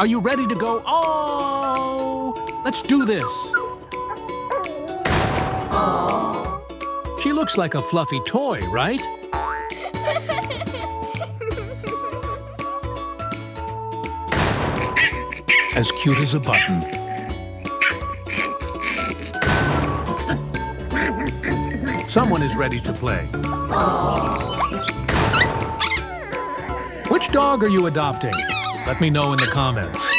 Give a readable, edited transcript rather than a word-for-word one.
Are you ready to go? Oh, let's do this. She looks like a fluffy toy, right? As cute as a button. Someone is ready to play. Which dog are you adopting? Let me know in the comments.